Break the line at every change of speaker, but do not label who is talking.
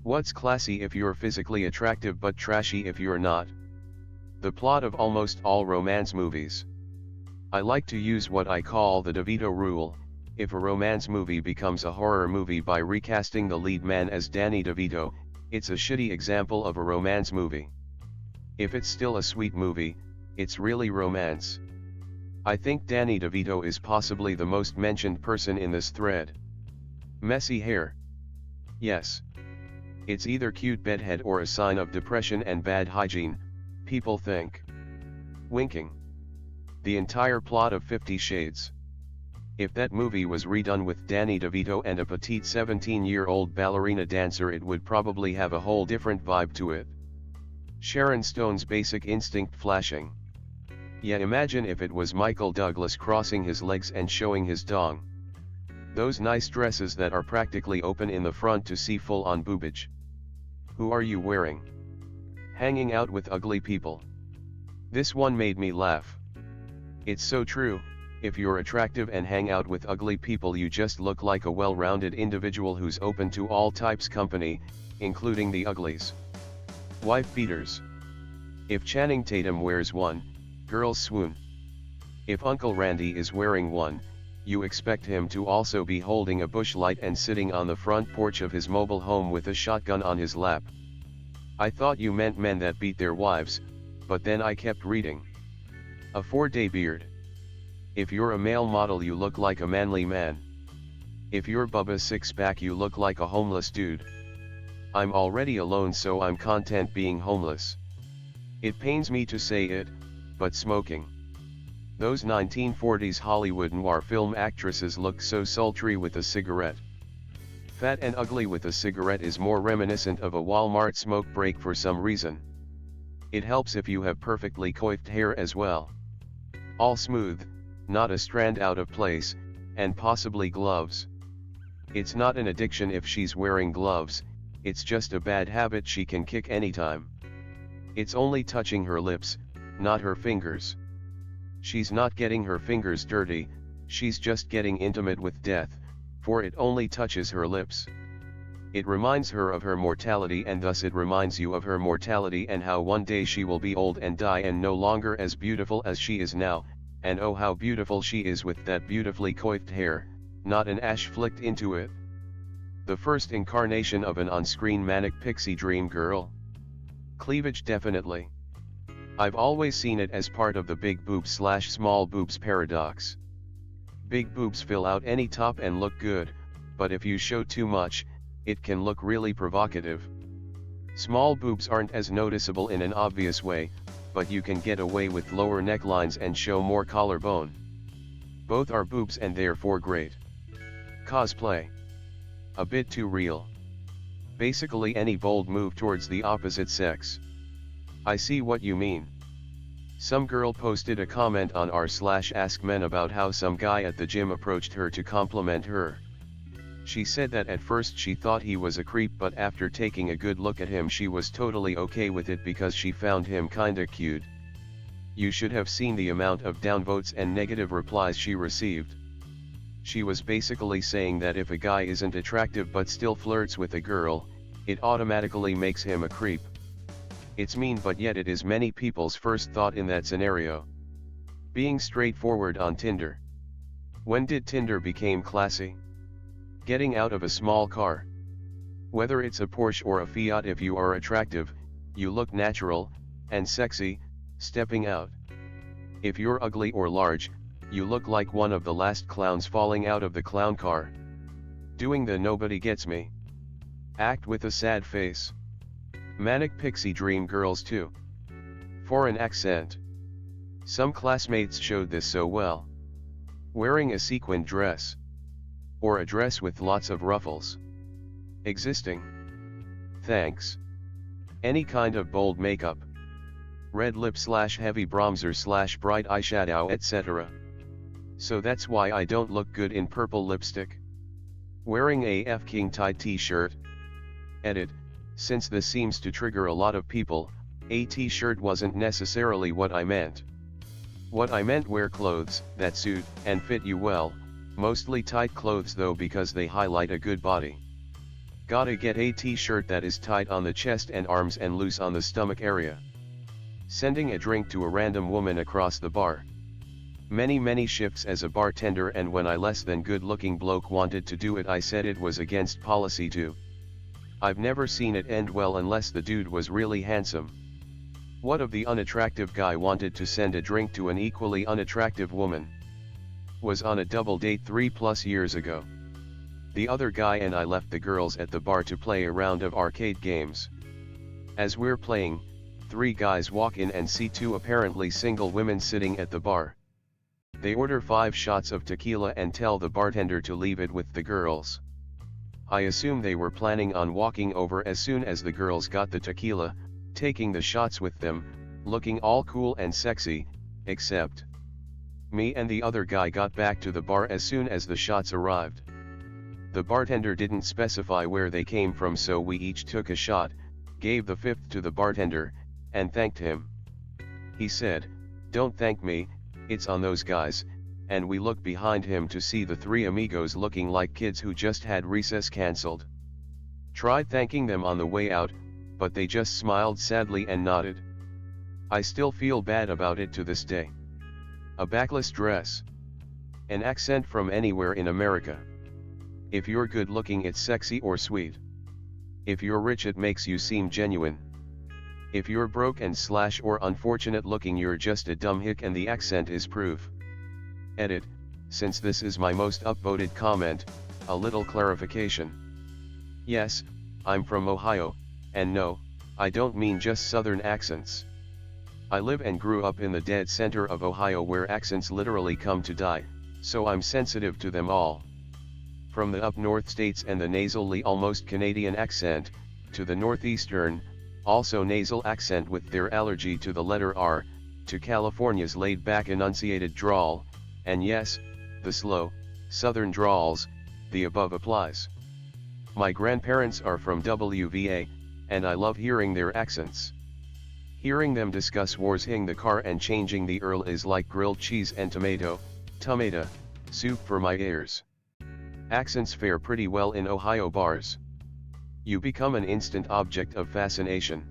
What's classy if you're physically attractive but trashy if you're not? The plot of almost all romance movies. I like to use what I call the DeVito rule: if a romance movie becomes a horror movie by recasting the lead man as Danny DeVito, it's a shitty example of a romance movie. If it's still a sweet movie, it's really romance. I think Danny DeVito is possibly the most mentioned person in this thread. Messy hair. Yes. It's either cute bedhead or a sign of depression and bad hygiene, people think. Winking. The entire plot of 50 Shades. If that movie was redone with Danny DeVito and a petite 17-year-old ballerina dancer, it would probably have a whole different vibe to it. Sharon Stone's Basic Instinct flashing. Yeah, imagine if it was Michael Douglas crossing his legs and showing his dong. Those nice dresses that are practically open in the front to see full-on boobage. Who are you wearing? Hanging out with ugly people. This one made me laugh. It's so true. If you're attractive and hang out with ugly people, you just look like a well-rounded individual who's open to all types company, including the uglies. Wife beaters. If Channing Tatum wears one, girls swoon. If Uncle Randy is wearing one, you expect him to also be holding a bush light and sitting on the front porch of his mobile home with a shotgun on his lap. I thought you meant men that beat their wives, but then I kept reading. A 4-day beard. If you're a male model, you look like a manly man. If you're Bubba's six-pack, you look like a homeless dude. I'm already alone, so I'm content being homeless. It pains me to say it, but smoking. Those 1940s Hollywood noir film actresses look so sultry with a cigarette. Fat and ugly with a cigarette is more reminiscent of a Walmart smoke break for some reason. It helps if you have perfectly coiffed hair as well. All smooth, not a strand out of place, and possibly gloves. It's not an addiction if she's wearing gloves, it's just a bad habit she can kick anytime. It's only touching her lips, not her fingers. She's not getting her fingers dirty, she's just getting intimate with death, for it only touches her lips. It reminds her of her mortality, and thus it reminds you of her mortality and how one day she will be old and die and no longer as beautiful as she is now, and oh how beautiful she is with that beautifully coiffed hair, not an ash flicked into it. The first incarnation of an on-screen manic pixie dream girl. Cleavage definitely. I've always seen it as part of the big boobs/small boobs paradox. Big boobs fill out any top and look good, but if you show too much, it can look really provocative. Small boobs aren't as noticeable in an obvious way, but you can get away with lower necklines and show more collarbone. Both are boobs and therefore great. Cosplay. A bit too real. Basically any bold move towards the opposite sex. I see what you mean. Some girl posted a comment on r/askmen about how some guy at the gym approached her to compliment her. She said that at first she thought he was a creep, but after taking a good look at him she was totally okay with it because she found him kinda cute. You should have seen the amount of downvotes and negative replies she received. She was basically saying that if a guy isn't attractive but still flirts with a girl, it automatically makes him a creep. It's mean, but yet it is many people's first thought in that scenario. Being straightforward on Tinder. When did Tinder become classy? Getting out of a small car. Whether it's a Porsche or a Fiat, if you are attractive, you look natural and sexy, stepping out. If you're ugly or large, you look like one of the last clowns falling out of the clown car. Doing the nobody gets me act with a sad face. Manic pixie dream girls too. Foreign accent. Some classmates showed this so well. Wearing a sequined dress. Or a dress with lots of ruffles. Existing. Thanks. Any kind of bold makeup. Red lip/heavy bronzer/bright eyeshadow, etc. So that's why I don't look good in purple lipstick. Wearing a F King tight t-shirt. Edit. Since this seems to trigger a lot of people, a t-shirt wasn't necessarily what I meant. What I meant, wear clothes that suit and fit you well, mostly tight clothes though, because they highlight a good body. Gotta get a t-shirt that is tight on the chest and arms and loose on the stomach area. Sending a drink to a random woman across the bar. Many shifts as a bartender, and when I less than good looking bloke wanted to do it, I said it was against policy too. I've never seen it end well unless the dude was really handsome. What of the unattractive guy wanted to send a drink to an equally unattractive woman? Was on a double date 3+ years ago. The other guy and I left the girls at the bar to play a round of arcade games. As we're playing, 3 guys walk in and see 2 apparently single women sitting at the bar. They order 5 shots of tequila and tell the bartender to leave it with the girls. I assume they were planning on walking over as soon as the girls got the tequila, taking the shots with them, looking all cool and sexy, except me and the other guy got back to the bar as soon as the shots arrived. The bartender didn't specify where they came from, so we each took a shot, gave the 5th to the bartender, and thanked him. He said, "Don't thank me, it's on those guys," and we looked behind him to see the 3 amigos looking like kids who just had recess cancelled. Tried thanking them on the way out, but they just smiled sadly and nodded. I still feel bad about it to this day. A backless dress. An accent from anywhere in America. If you're good looking, it's sexy or sweet. If you're rich, it makes you seem genuine. If you're broke and / or unfortunate looking, you're just a dumb hick, and the accent is proof. Edit, since this is my most upvoted comment, a little clarification. Yes, I'm from Ohio, and no, I don't mean just southern accents. I live and grew up in the dead center of Ohio, where accents literally come to die, so I'm sensitive to them all. From the up north states and the nasally almost Canadian accent, to the northeastern, also nasal accent with their allergy to the letter R, to California's laid-back enunciated drawl, and yes, the slow, southern drawls, the above applies. My grandparents are from WVA, and I love hearing their accents. Hearing them discuss warsing the car and changing the Earl is like grilled cheese and tomato soup for my ears. Accents fare pretty well in Ohio bars. You become an instant object of fascination.